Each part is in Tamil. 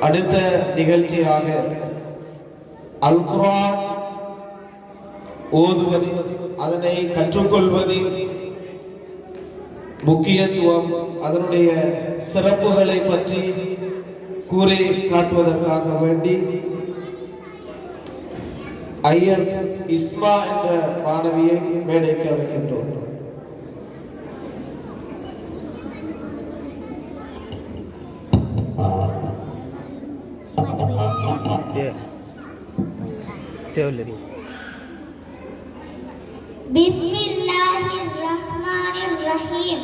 அடுத்த நிகழ்ச்சியாக அல் குர்ஆன் ஓதுவது, அதனை கற்றுக்கொள்வதின் முக்கியத்துவம், அதனுடைய சிறப்புகளை பற்றி கூறி காட்டுவதற்காக வேண்டி ஐயர் இஸ்மா என்ற மாணவியை மேடைக்கு அழைக்கின்றோம். Bismillahirrahmanirrahim.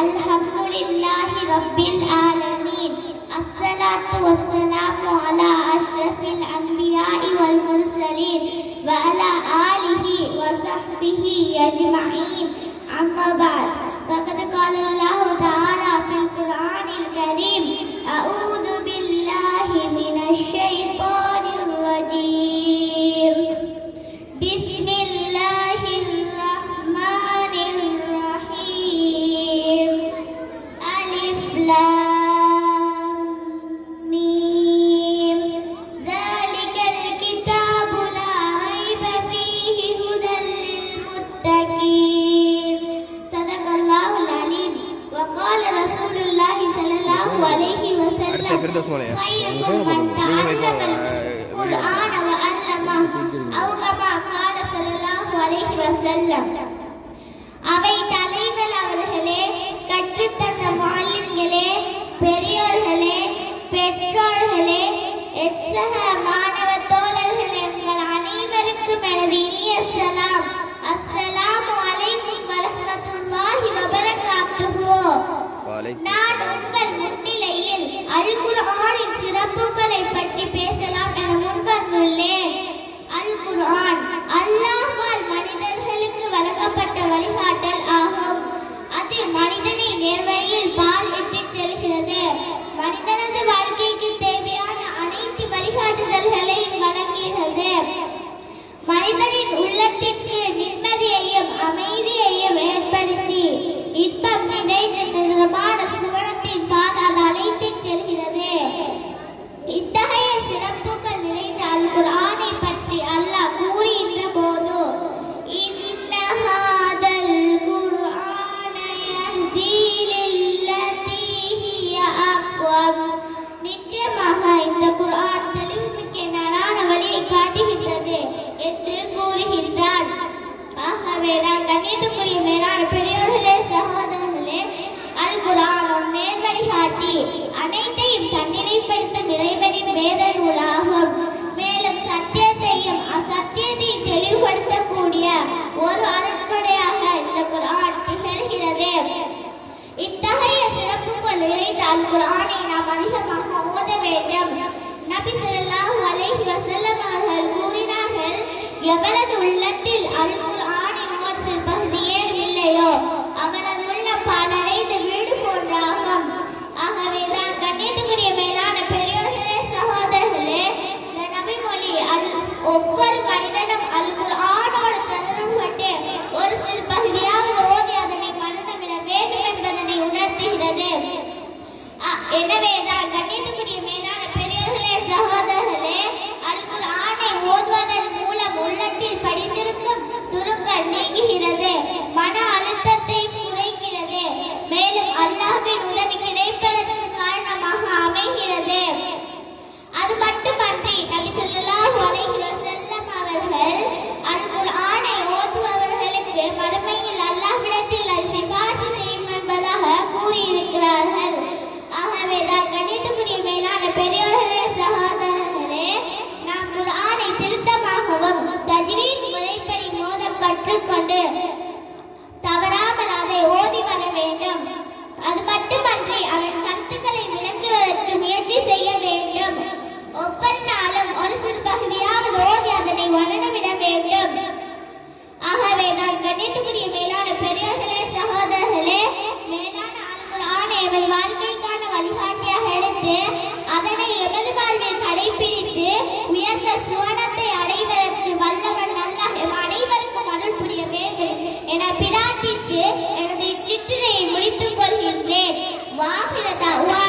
Alhamdulillahi Rabbil Alamin. Assalatu wassalamu ala ashrafil anbiya'i wal mursalin wa ala alihi wa sahbihi ajma'in. Amma ba'd. Faqad qala Allahu ta'ala fil Qur'anil Karim. A'udhu billahi minash shaitanir rajim. Bismillahirrahmanirrahim. Alif lam mim. Dzalikal kitabu la raiba fihi hudan lil muttaqin. Sadaqallahul alim. Wa qala Rasulullah sallallahu alaihi wasallam, khairukum man ta'allama al-Qur'ana wa 'allamahu aw kama qala sallallahu alaihi wasallam. அவை தலைவர் அவர்களே, கற்றுத்தந்த மாலிம்களே, பெரியோர்களே, பெற்றோர்களே, எச்சக மாணவ தோழர்களே, உங்கள் அனைவருக்கும் எனது இனிய சலாம். அஸ்ஸலாமு அலைக்கும் வரஹ்மத்துல்லாஹி வபரகாத்துஹு. நான் உங்கள் முன்னிலையில் அல் குர்ஆனின் சிறப்புகளை பற்றி பேசலாம் என முன்வந்துள்ளேன். அல் குர்ஆன் அல்லாஹ்வால் மனிதர்களுக்கு வழங்கப்பட்ட வழிகாட்டல் ஆகும். அது மனிதனை நேர்வழியில் பால் இட்டுச் செல்கிறது. மனிதனது வாழ்க்கைக்கு தேவையான அனைத்து வழிகாட்டுதல்களையும் வழங்குகிறது. மனிதனின் உள்ளத்திற்கு நிம்மதியையும் அமைதியையும் ஏற்படுத்தி இன்பம் நிறைந்த நிரந்தரமான சுவனத்தின் பால் அது அழைத்துச் செல்கிறது. இத்தகைய சிறப்புகள் நிறைந்த அல் குர்ஆனை பற்றி அல்லாஹ் கூறுகின்ற போது, இன்ன ஹாதல் குர்ஆன யஹ்தி லில்லதி ஹிய அக்வம். நிச்சயமாக இந்த குர்ஆன் தெளிவுமிக்க நேரான வழியை காட்டுகின்றது என்று கூறுகின்றார். ஆகவே நான் கண்ணியத்துக்குரிய மேலான பெரியோர்களே, சகோதரர்களே, அல் குர்ஆன் நேர் வழிகாட்டி அனைத்தையும் தன்னிலைப்படுத்தும் இறைவனின் வேத நூலாகும். மேலும் சத்தியத்தையும் அசத்தியத்தையும் தெளிவுபடுத்தக்கூடிய ஒரு அருட்கொடையாக இந்த குர்ஆன் திகழ்கிறது. இத்தகைய சிறப்புகள் நிறைந்த அல் குர்ஆனை நாம் அதிகமாக ஓத வேண்டும். நபி ஸல்லல்லாஹு அலைஹி வஸல்லம் அவர்கள் கூறினார்கள், எவரது உள்ளத்தில் அல் குர்ஆனின் ஒரு சிறு பகுதி ஏன் இல்லையோ அவரது உள்ளம் பாலடைந்த வீடு போன்றாகும். ஆகவே தான் கண்ணியத்துக்குரிய மேலான பெரியோர்களே, சகோதரர்களே, இந்த நபிமொழி ஒவ்வொரு மனிதனும் அல் குர்ஆனோடு தொடர்புபட்டு ஒரு சிறு பகுதியாவது ஓதி அதனை மரணமிட வேண்டும் என்பதனை உணர்த்துகிறது. எனவேதான் கண்ணியத்துக்குரிய மேலான பெரியோர்களே, சகோதரர்களே, அல் குர்ஆனை ஓதுவதன் மூலம் உள்ளத்தில் படித்திருக்கும் துருக்கள் நீங்குகிறது, மன அழுத்தத்தை குறைக்கிறது, மேலும் அல்லாஹ்வின் உதவி கிடைப்பதற்கு காரணமாக அமைகிறது. அது மட்டுமன்றி நபி ஸல்லல்லாஹு அலைஹி வஸல்லம் அவர்கள் அல் குர்ஆனை ஓதுபவர்களுக்கு மறுமையில் அல்லாஹ்விடத்தில் அது சிபாரிசு செய்யும் என்பதாக கூறியிருக்கிறார்கள். ஆகவே தான் கண்ணியத்துக்குரிய மேலான பெரியோர்களே, சகோதரர்களே, நாம் குர்ஆனை திருத்தமாகவும் தஜ்வீத் முறைப்படி மோத கற்றுக்கொண்டு தவறாமல் அதை ஓதி வர வேண்டும். அது மட்டுமன்றி அதன் கருத்துக்களை விளங்குவதற்கு முயற்சி செய்ய வேண்டும். ஒவ்வொரு நாளும் ஒரு சிறு பகுதியாவது ஓதி அதனை வளரவிட வேண்டும். ஆகவே நான் கண்ணியத்துக்குரிய மேலான பெரியோர்களே, சகோதரர்களே, மேலான அல் குர்ஆனை எமது வாழ்க்கைக்கான வழிகாட்டியாக எடுத்து அதனை எமது வாழ்வில் கடைபிடித்து உயர்ந்த சுவனத்தை அடைவதற்கு வல்லவன் அல்லாஹ் எம் அனைவருக்கும் அருள் புரிய வேண்டும் என பிரார்த்தித்து எனது இச்சித்திரையை முடித்துக் கொள்கின்றேன். வாஹிர தஅவா